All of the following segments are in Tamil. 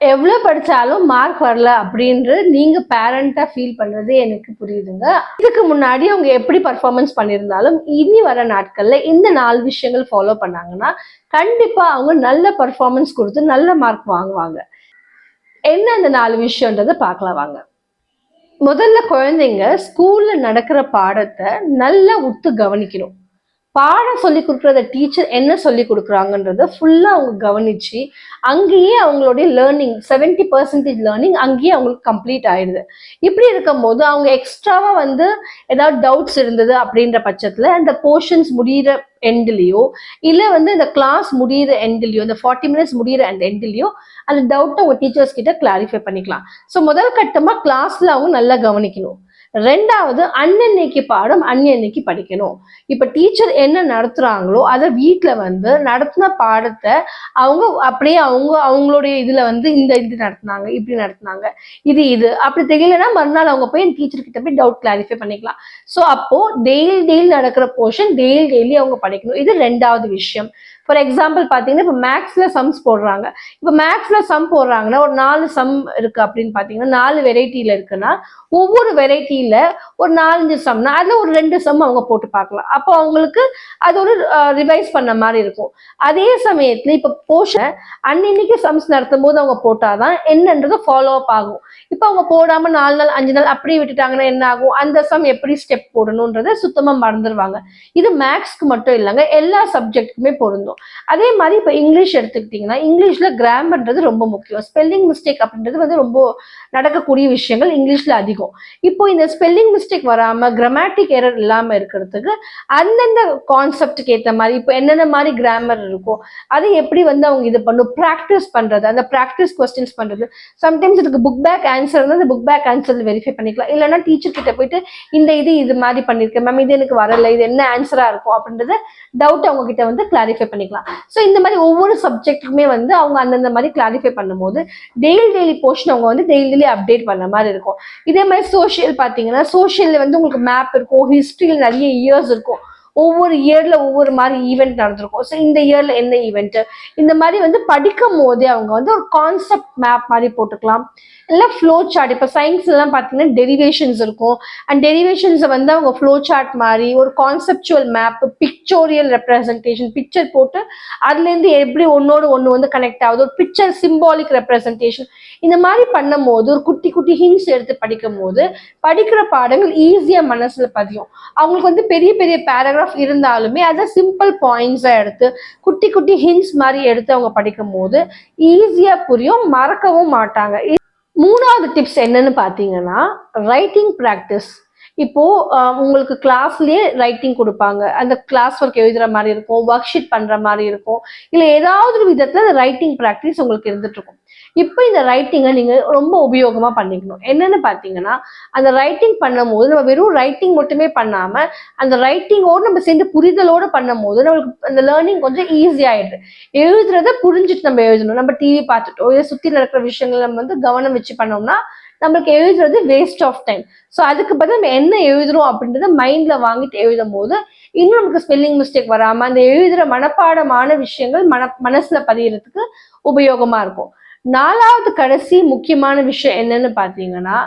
எவ்வளோ படிச்சாலும் மார்க் வரல அப்படின்ற நீங்க பேரண்டா ஃபீல் பண்றது எனக்கு புரியுதுங்க. இதுக்கு முன்னாடி அவங்க எப்படி பர்ஃபார்மன்ஸ் பண்ணியிருந்தாலும் இனி வர நாட்கள்ல இந்த 4 விஷயங்கள் ஃபாலோ பண்ணாங்கன்னா கண்டிப்பா அவங்க நல்ல பர்ஃபார்மன்ஸ் கொடுத்து நல்ல மார்க் வாங்குவாங்க. என்ன அந்த 4 விஷயம்ன்றதை பார்க்கலாம் வாங்க. முதல்ல குழந்தைங்க ஸ்கூல்ல நடக்கிற பாடத்தை நல்லா உத்து கவனிக்கணும். பாடம் சொல்லி கொடுக்குறத டீச்சர் என்ன சொல்லி கொடுக்குறாங்கன்றத ஃபுல்லா அவங்க கவனிச்சு அங்கேயே அவங்களுடைய லேர்னிங் 70% லேர்னிங் அங்கேயே அவங்களுக்கு கம்ப்ளீட் ஆயிடுது. இப்படி இருக்கும் போது அவங்க எக்ஸ்ட்ராவா வந்து ஏதாவது டவுட்ஸ் இருந்தது அப்படின்ற பட்சத்துல அந்த போர்ஷன்ஸ் முடியிற எண்ட்லயோ இல்ல வந்து இந்த கிளாஸ் முடியிற எண்ட்லயோ இந்த 40 மினிட்ஸ் முடியிற அந்த எண்ட்லயோ அந்த டவுட்டை உங்க டீச்சர்ஸ் கிட்ட கிளாரிஃபை பண்ணிக்கலாம். ஸோ முதல் கட்டமா கிளாஸ்ல அவங்க நல்லா கவனிக்கணும். ரெண்டாவது அன்னன்னைக்கு பாடம் அன்னன்னைக்கு படிக்கணும். இப்ப டீச்சர் என்ன நடத்துறாங்களோ அதை வீட்டுல வந்து நடத்தின பாடத்தை அவங்க அப்படியே அவங்களுடைய இதுல வந்து இந்த இது நடத்தினாங்க இப்படி நடத்தினாங்க இது அப்படி தெரியலன்னா மறுநாள் அவங்க போய் டீச்சர் கிட்ட போய் டவுட் கிளாரிஃபை பண்ணிக்கலாம். ஸோ அப்போ டெய்லி நடக்கிற போர்ஷன் டெய்லி அவங்க படிக்கணும். இது ரெண்டாவது விஷயம். ஃபார் எக்ஸாம்பிள் பார்த்தீங்கன்னா இப்போ மேக்ஸ்ல சம்ஸ் போடுறாங்க. இப்போ மேக்ஸ்ல சம் போடுறாங்கன்னா ஒரு 4 சம் இருக்கு அப்படின்னு பார்த்தீங்கன்னா 4 வெரைட்டியில இருக்குன்னா ஒவ்வொரு வெரைட்டியில ஒரு 4-5 சம்னா அதுல ஒரு 2 சம் அவங்க போட்டு பார்க்கலாம். அப்போ அவங்களுக்கு அது ஒரு ரிவைஸ் பண்ண மாதிரி இருக்கும். அதே சமயத்துல இப்ப போர்ஷன் அன்னைக்கு சம்ஸ் நடத்தும் போது அவங்க போட்டாதான் என்னன்றது ஃபாலோ அப் ஆகும். இப்ப அவங்க போடாம 4 நாள் 5 நாள் அப்படியே விட்டுட்டாங்கன்னா என்ன ஆகும், அந்த சம் எப்படி ஸ்டெப் போடணும்ன்றத சுத்தமா மறந்துடுவாங்க. இது மேக்ஸ்க்கு மட்டும் இல்லைங்க, எல்லா சப்ஜெக்ட்டுக்குமே பொருந்தும். அதே மாதிரி இப்ப இங்கிலீஷ் எடுத்துக்கிட்டீங்கன்னா இங்கிலீஷ்ல கிராமர்ன்றது ரொம்ப முக்கியம். ஸ்பெல்லிங் மிஸ்டேக் அப்படின்றது வந்து ரொம்ப நடக்கக்கூடிய விஷயங்கள் இங்கிலீஷ்ல அதிகம். இப்போ இந்த ஸ்பெல்லிங் மிஸ்டேக் வராம கிராமட்டிக் எரர் இல்லாம இருக்கிறதுக்கு அந்தந்த கான்செப்டுக்கு ஏற்ற மாதிரி இப்போ என்னென்ன மாதிரி கிராமர் இருக்கோ அதை எப்படி வந்து அவங்க இது பண்ணும் ப்ராக்டிஸ் பண்றது, அந்த ப்ராக்டிஸ் கொஸ்டின்ஸ் பண்றது. சம்டைம்ஸ் இதுக்கு புக் பேக் ஆன்சர் வந்து அந்த புக் பேக் ஆன்சர் வெரிஃபை பண்ணிக்கலாம். இல்லைன்னா டீச்சர் கிட்ட போயிட்டு இது மாதிரி பண்ணிருக்கேன் மேம், இது எனக்கு வரல, இது என்ன ஆன்சரா இருக்கும் அப்படின்றத டவுட் அவங்க கிட்ட வந்து கிளாரிஃபை பண்ணிக்கலாம். ஸோ இந்த மாதிரி ஒவ்வொரு சப்ஜெக்ட்டுக்குமே வந்து அவங்க அந்தந்த மாதிரி கிளாரிஃபை பண்ணும்போது டெய்லி போர்ஷன் அவங்க வந்து டெய்லி அப்டேட் பண்ண மாதிரி இருக்கும். இதே மாதிரி சோஷியல் பார்த்தீங்கன்னா சோஷியல்ல வந்து உங்களுக்கு மேப் இருக்கும், ஹிஸ்டரியில் நிறைய இயர்ஸ் இருக்கும். ஒவ்வொரு இயர்ல ஒவ்வொரு மாதிரி ஈவெண்ட் நடந்திருக்கும். ஸோ இந்த இயர்ல என்ன ஈவெண்ட் இந்த மாதிரி வந்து படிக்கும் போதே அவங்க வந்து ஒரு கான்செப்ட் மேப் மாதிரி போட்டுக்கலாம். இல்லை ஃப்ளோ சார்ட். இப்போ சயின்ஸ் எல்லாம் பார்த்தீங்கன்னா டெரிவேஷன்ஸ் இருக்கும். அண்ட் டெரிவேஷன்ஸை வந்து அவங்க ஃப்ளோ சார்ட் மாதிரி ஒரு conceptual map, pictorial representation, picture போட்டு அதுலேருந்து எப்படி ஒன்னோடு ஒன்று வந்து கனெக்ட் ஆகுது, ஒரு பிக்சர் சிம்பாலிக் ரெப்ரஸன்டேஷன் இந்த மாதிரி பண்ணும் போது ஒரு குட்டி குட்டி ஹிண்ட்ஸ் எடுத்து படிக்கும் போது படிக்கிற பாடங்கள் ஈஸியா மனசுல பதியும். அவங்களுக்கு வந்து பெரிய பெரிய பேராகிராஃப் இருந்தாலுமே அதை சிம்பிள் பாயிண்ட்ஸா எடுத்து குட்டி குட்டி ஹிண்ட்ஸ் மாதிரி எடுத்து அவங்க படிக்கும் போது ஈஸியா புரியும், மறக்கவும் மாட்டாங்க. மூணாவது டிப்ஸ் என்னன்னு பாத்தீங்கன்னா ரைட்டிங் ப்ராக்டிஸ். இப்போ உங்களுக்கு கிளாஸ்லயே ரைட்டிங் கொடுப்பாங்க. அந்த கிளாஸ் ஒர்க் எழுதுற மாதிரி இருக்கும், ஒர்க் ஷீட் பண்ற மாதிரி இருக்கும், இல்லை ஏதாவது ஒரு விதத்துல அந்த ரைட்டிங் ப்ராக்டிஸ் உங்களுக்கு இருந்துட்டு இருக்கும். இப்போ இந்த ரைட்டிங்கை நீங்க ரொம்ப உபயோகமா பண்ணிக்கணும். என்னன்னு பாத்தீங்கன்னா அந்த ரைட்டிங் பண்ணும் போது நம்ம வெறும் ரைட்டிங் மட்டுமே பண்ணாம அந்த ரைட்டிங்கோடு நம்ம சேர்ந்து புரிதலோடு பண்ணும் போது நம்மளுக்கு அந்த லேர்னிங் கொஞ்சம் ஈஸி ஆயிடுது. எழுதுறத புரிஞ்சுட்டு நம்ம எழுதணும். நம்ம டிவி பார்த்துட்டோம் இதை சுத்தி நடக்கிற விஷயங்கள் நம்ம வந்து கவனம் வச்சு பண்ணோம்னா நம்மளுக்கு எழுதுறது வேஸ்ட் ஆஃப் டைம். ஸோ அதுக்கு பதில் நம்ம என்ன எழுதுறோம் அப்படின்றத மைண்ட்ல வாங்கிட்டு எழுதும் போது இன்னும் நமக்கு ஸ்பெல்லிங் மிஸ்டேக் வராம அந்த எழுதுற மனப்பாடமான விஷயங்கள் மனசுல பதியறதுக்கு உபயோகமா இருக்கும். நாலாவது கடைசி முக்கியமான விஷயம் என்னன்னு பாத்தீங்கன்னா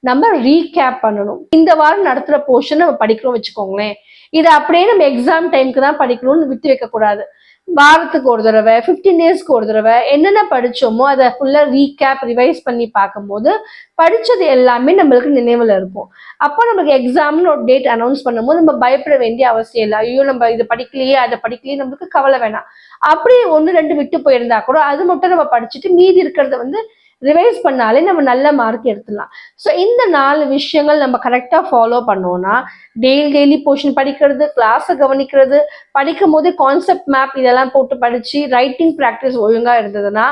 நம்ம ரீகேப் பண்ணணும். இந்த வாரம் நடத்துற போர்ஷன் நம்ம படிக்கிறோம் வச்சுக்கோங்களேன், இதை அப்படியே நம்ம எக்ஸாம் டைமுக்கு தான் படிக்கணும்னு விட்டு வைக்க கூடாது. வாரத்துக்கு ஒரு தடவை 15 டேஸ்க்கு ஒரு தடவை என்னென்ன படிச்சோமோ அதை ஃபுல்லா ரீகேப் ரிவைஸ் பண்ணி பார்க்கும்போது படிச்சது எல்லாமே நம்மளுக்கு நினைவுல இருக்கும். அப்போ நமக்கு எக்ஸாம்னு ஒரு டேட் அனௌன்ஸ் பண்ணும்போது நம்ம பயப்பட வேண்டிய அவசியம் இல்லை. ஐயோ நம்ம இதை படிக்கலையே அதை படிக்கலையே, நம்மளுக்கு கவலை வேணாம். அப்படி 1-2 விட்டு போயிருந்தா கூட அது மட்டும் நம்ம படிச்சுட்டு மீதி இருக்கிறத வந்து ரிவைஸ் பண்ணாலே நம்ம நல்ல மார்க் எடுத்துடலாம். ஸோ இந்த 4 விஷயங்கள் நம்ம கரெக்டாக ஃபாலோ பண்ணோம்னா டெய்லி போர்ஷன் படிக்கிறது, கிளாஸை கவனிக்கிறது, படிக்கும் போதே கான்செப்ட் மேப் இதெல்லாம் போட்டு படிச்சு ரைட்டிங் ப்ராக்டிஸ் ஒழுங்கா இருந்ததுன்னா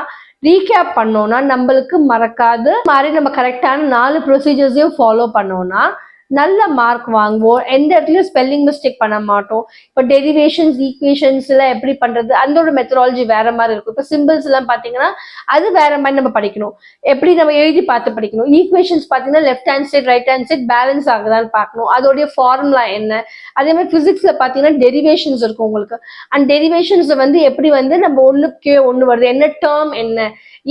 ரீகேப் பண்ணோம்னா நம்மளுக்கு மறக்காது. மாதிரி நம்ம கரெக்டான 4 ப்ரொசீஜர்ஸையும் ஃபாலோ பண்ணோம்னா நல்ல மார்க் வாங்குவோம். எந்த இடத்துலயும் ஸ்பெல்லிங் மிஸ்டேக் பண்ண மாட்டோம். இப்போ டெரிவேஷன்ஸ் ஈக்குவேஷன்ஸ் எல்லாம் எப்படி பண்றது அதோட மெத்தடாலஜி வேற மாதிரி இருக்கும். இப்போ சிம்பிள்ஸ் எல்லாம் பாத்தீங்கன்னா அது வேற மாதிரி நம்ம படிக்கணும். எப்படி நம்ம எழுதி பார்த்து படிக்கணும். ஈக்குவேஷன்ஸ் பாத்தீங்கன்னா left hand side right hand side balance ஆகுதான்னு பார்க்கணும். அதோடைய ஃபார்முலா என்ன. அதே மாதிரி பிசிக்ஸ்ல பாத்தீங்கன்னா டெரிவேஷன்ஸ் இருக்கும் உங்களுக்கு. அண்ட் டெரிவேஷன்ஸ் வந்து எப்படி வந்து நம்ம ஒண்ணுக்கே ஒண்ணு வருது, என்ன டேர்ம் என்ன,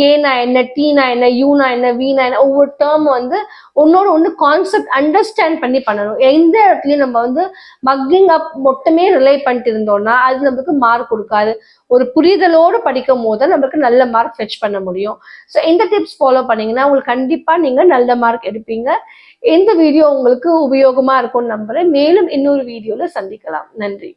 ஏனா என்ன, டீனா என்ன, யூனா என்ன, வீனா என்ன, ஒவ்வொரு டேர்ம் வந்து ஒன்னோட ஒன்று கான்செப்ட் அண்டர்ஸ்டாண்ட் பண்ணி பண்ணணும். எந்த இடத்துலயும் நம்ம வந்து மக்கிங் அப் மட்டுமே ரிலை பண்ணிட்டு இருந்தோம்னா அது நம்மளுக்கு மார்க் கொடுக்காது. ஒரு புரிதலோடு படிக்கும் போது நம்மளுக்கு நல்ல மார்க் ஃபெச் பண்ண முடியும். ஸோ இந்த டிப்ஸ் ஃபாலோ பண்ணீங்கன்னா உங்களுக்கு கண்டிப்பா நீங்க நல்ல மார்க் எடுப்பீங்க. இந்த வீடியோ உங்களுக்கு உபயோகமா இருக்கும்னு நம்புறேன். மேலும் இன்னொரு வீடியோல சந்திக்கலாம். நன்றி.